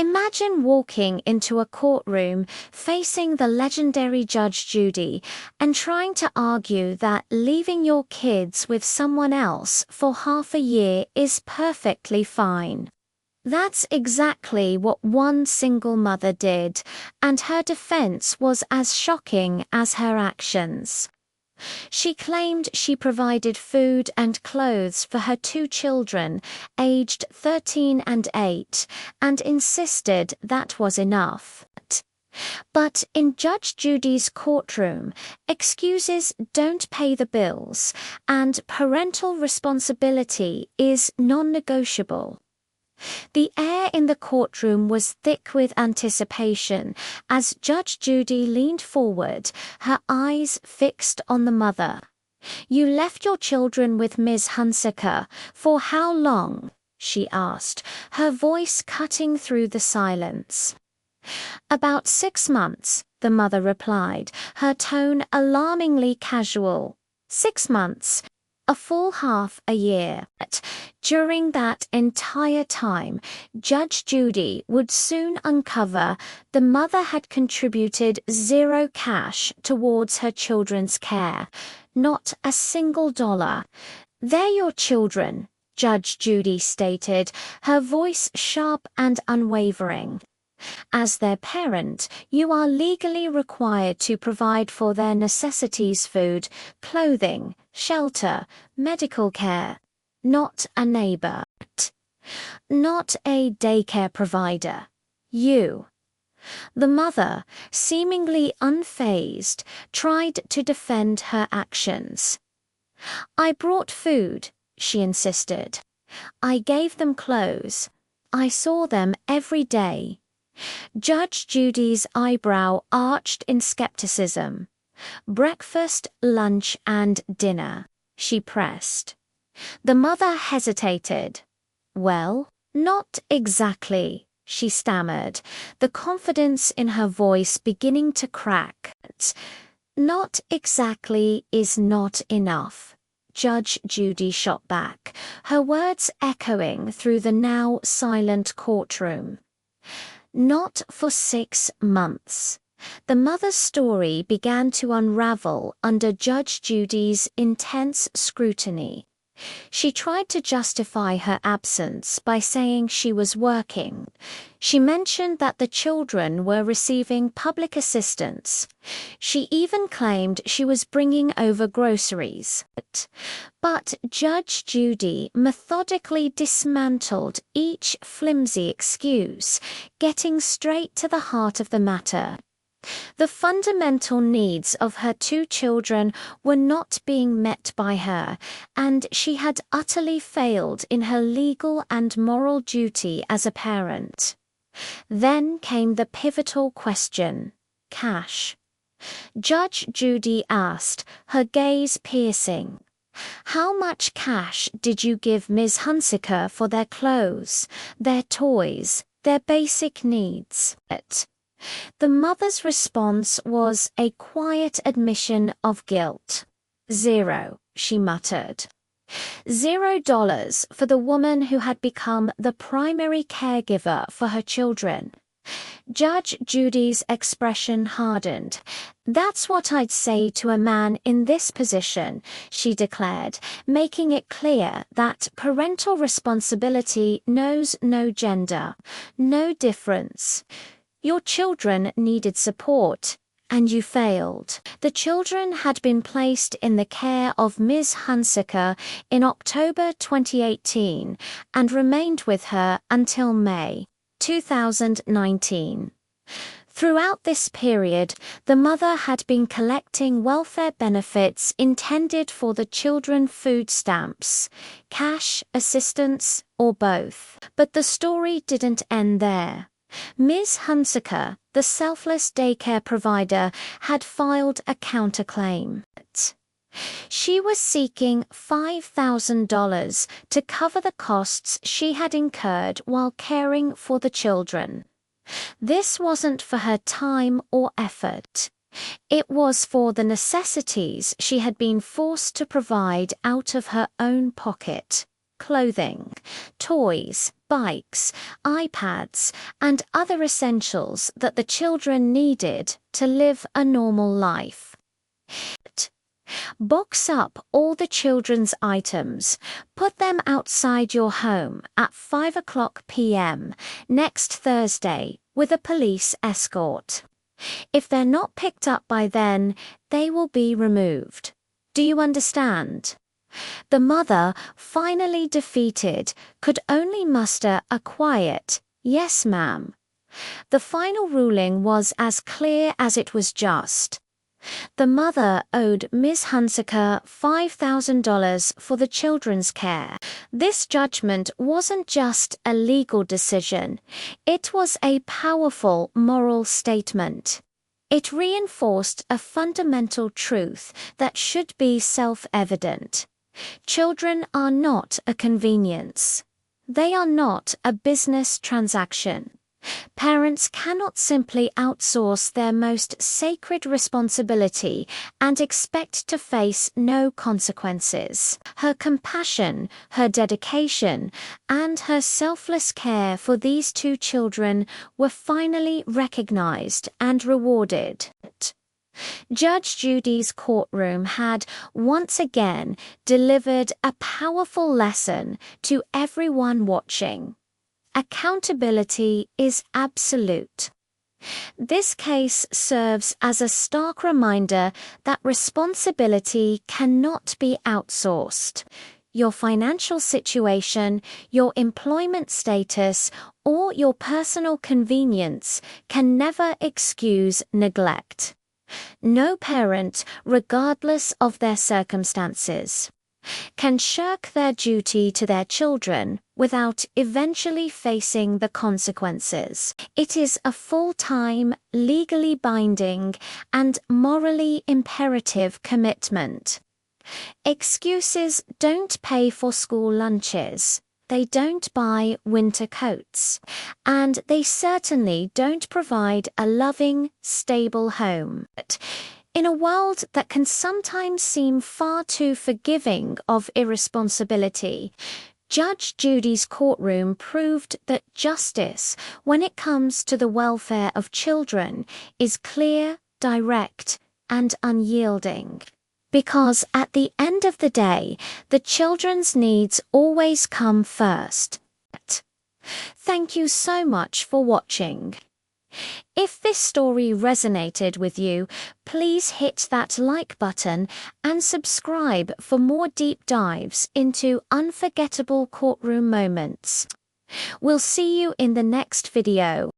Imagine walking into a courtroom facing the legendary Judge Judy and trying to argue that leaving your kids with someone else for half a year is perfectly fine. That's exactly what one single mother did, and her defense was as shocking as her actions. She claimed she provided food and clothes for her two children, aged 13 and 8, and insisted that was enough. But in Judge Judy's courtroom, excuses don't pay the bills, and parental responsibility is non-negotiable. The air in the courtroom was thick with anticipation as Judge Judy leaned forward, her eyes fixed on the mother. "You left your children with Ms. Hunsicker. For how long?" she asked, her voice cutting through the silence. "About 6 months," the mother replied, her tone alarmingly casual. 6 months. A full half a year. During that entire time, Judge Judy would soon uncover the mother had contributed zero cash towards her children's care, not a single dollar. "They're your children," Judge Judy stated, her voice sharp and unwavering. "As their parent, you are legally required to provide for their necessities: food, clothing, shelter, medical care. Not a neighbor. Not a daycare provider. You." The mother, seemingly unfazed, tried to defend her actions. "I brought food," she insisted. "I gave them clothes. I saw them every day." Judge Judy's eyebrow arched in skepticism. "Breakfast, lunch, and dinner," she pressed. The mother hesitated. "Well, not exactly," she stammered, the confidence in her voice beginning to crack. "Not exactly is not enough," Judge Judy shot back, her words echoing through the now silent courtroom. "Not for 6 months." The mother's story began to unravel under Judge Judy's intense scrutiny. She tried to justify her absence by saying she was working. She mentioned that the children were receiving public assistance. She even claimed she was bringing over groceries. But Judge Judy methodically dismantled each flimsy excuse, getting straight to the heart of the matter. The fundamental needs of her two children were not being met by her, and she had utterly failed in her legal and moral duty as a parent. Then came the pivotal question: cash. Judge Judy asked, her gaze piercing. "How much cash did you give Ms. Hunsicker for their clothes, their toys, their basic needs?" The mother's response was a quiet admission of guilt. "Zero," she muttered. $0 for the woman who had become the primary caregiver for her children. Judge Judy's expression hardened. "That's what I'd say to a man in this position," she declared, making it clear that parental responsibility knows no gender, no difference. "Your children needed support, and you failed." The children had been placed in the care of Ms. Hunsicker in October 2018 and remained with her until May 2019. Throughout this period, the mother had been collecting welfare benefits intended for the children: food stamps, cash assistance, or both. But the story didn't end there. Ms. Hunsicker, the selfless daycare provider, had filed a counterclaim. She was seeking $5,000 to cover the costs she had incurred while caring for the children. This wasn't for her time or effort. It was for the necessities she had been forced to provide out of her own pocket. clothing, toys, bikes, iPads, and other essentials that the children needed to live a normal life. Box up all the children's items, put them outside your home at 5 p.m. next Thursday with a police escort. If they're not picked up by then, they will be removed. Do you understand? The mother, finally defeated, could only muster a quiet, "Yes, ma'am." The final ruling was as clear as it was just. The mother owed Ms. Hunsicker $5,000 for the children's care. This judgment wasn't just a legal decision, it was a powerful moral statement. It reinforced a fundamental truth that should be self-evident. Children are not a convenience. They are not a business transaction. Parents cannot simply outsource their most sacred responsibility and expect to face no consequences. Her compassion, her dedication, and her selfless care for these two children were finally recognized and rewarded. Judge Judy's courtroom had once again delivered a powerful lesson to everyone watching. Accountability is absolute. This case serves as a stark reminder that responsibility cannot be outsourced. Your financial situation, your employment status, or your personal convenience can never excuse neglect. No parent, regardless of their circumstances, can shirk their duty to their children without eventually facing the consequences. It is a full-time, legally binding, and morally imperative commitment. Excuses don't pay for school lunches, they don't buy winter coats, and they certainly don't provide a loving, stable home. In a world that can sometimes seem far too forgiving of irresponsibility, Judge Judy's courtroom proved that justice, when it comes to the welfare of children, is clear, direct, and unyielding. Because at the end of the day, the children's needs always come first. Thank you so much for watching. If this story resonated with you, please hit that like button and subscribe for more deep dives into unforgettable courtroom moments. We'll see you in the next video.